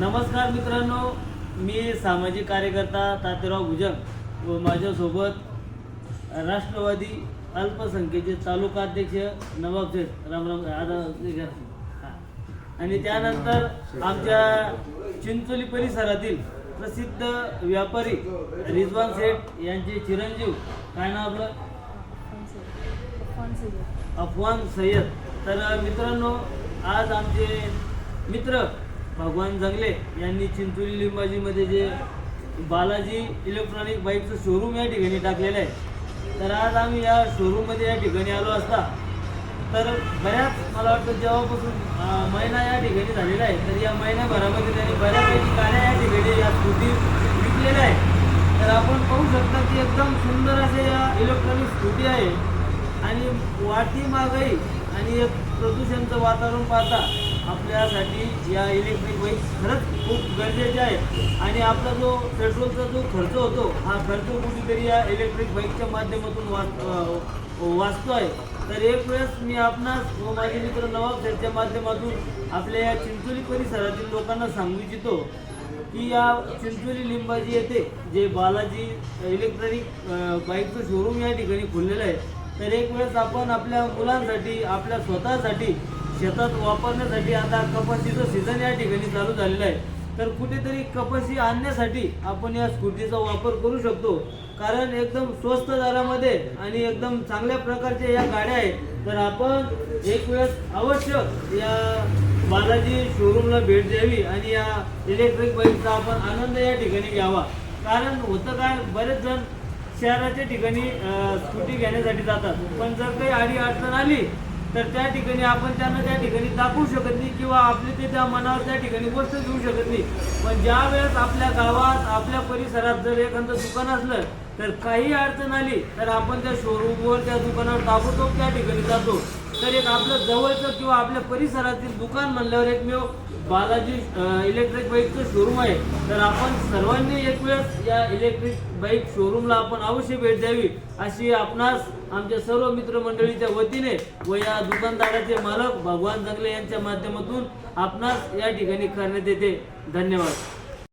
नमस्कार मित्रांनो, मी सामाजिक कार्यकर्ता तात्याराव भुजंग व माझ्यासोबत राष्ट्रवादी अल्पसंख्येचे तालुका अध्यक्ष नवाब शेठ रामराम आणि त्यानंतर आमच्या चिंचोली परिसरातील प्रसिद्ध व्यापारी रिजवान शेठ यांचे चिरंजीव, काय नाव आपलं, अफवान सय्यद। तर मित्रांनो, आज आमचे मित्र भगवान जंगले यांनी चिंचोली लिंबाजीमध्ये जे बालाजी इलेक्ट्रॉनिक बाईकचं शोरूम या ठिकाणी टाकलेलं आहे। तर आज आम्ही या शोरूममध्ये या ठिकाणी आलो असता, तर बऱ्याच मला वाटतं जेव्हापासून महिना या ठिकाणी झालेला आहे, तर या महिन्याभरामध्ये त्यांनी बऱ्यापैकी गाड्या या ठिकाणी या स्कूटी विकलेल्या आहे। तर आपण पाहू शकता की एकदम सुंदर असे या इलेक्ट्रॉनिक स्कूटी आहे आणि वाढती महागाई आणि एक प्रदूषणाचं वातावरण पाहता आपल्यासाठी या इलेक्ट्रिक बाईक खरंच खूप गरजेचे आहे। आणि आपला जो पेट्रोलचा जो खर्च होतो, हा खर्च कुठेतरी या इलेक्ट्रिक बाईकच्या माध्यमातून वाचतो आहे। तर एक वेळेस मी आपणास व माझे मित्र नवाब शेठच्या माध्यमातून आपल्या या चिंचोली परिसरातील लोकांना सांगू इच्छितो की या चिंचोली लिंबाजी येथे जे बालाजी इलेक्ट्रॉनिक बाईकचं शोरूम या ठिकाणी खुललेलं आहे। तर एक वेळेस आपण आपल्या मुलांसाठी, आपल्या स्वतःसाठी, शेतात वापरण्यासाठी आता कपाशीचं सीझन या ठिकाणी चालू झालेलं आहे, तर कुठेतरी कपाशी आणण्यासाठी आपण या स्कूटीचा वापर करू शकतो। कारण एकदम स्वस्त दरामध्ये आणि एकदम चांगल्या प्रकारच्या या गाड्या आहेत। तर आपण एक वेळेस अवश्य या बालाजी शोरूमला भेट द्यावी आणि या इलेक्ट्रिक बाईकचा आपण आनंद या ठिकाणी घ्यावा। कारण होतं काय, बरेच जण शहराच्या ठिकाणी स्कूटी घेण्यासाठी जातात, पण जर काही अडी अडचण आली तर त्या ठिकाणी आपण त्यांना त्या ठिकाणी दाखवू शकत नाही किंवा आपली ते त्या मनावर त्या ठिकाणी गोष्ट घेऊ शकत नाही। पण ज्या वेळेस आपल्या गावात, आपल्या परिसरात जर एखादं दुकान असलं, तर काही अडचण आली तर आपण त्या शोरूमवर, त्या दुकानावर ताबडतोब त्या ठिकाणी जातो। तर एक आपलं जवळचं किंवा आपल्या परिसरातील दुकान म्हणल्यावर एकमेव बालाजी इलेक्ट्रिक बाईकचं शोरूम आहे। तर आपण सर्वांनी एक वेळेस या इलेक्ट्रिक बाईक शोरूमला आपण अवश्य भेट द्यावी, अशी आपणास आमच्या सर्व मित्रमंडळीच्या वतीने व या दुकानदाराचे मालक भगवान जंगले यांच्या माध्यमातून आपणास या ठिकाणी करण्यात येते। धन्यवाद।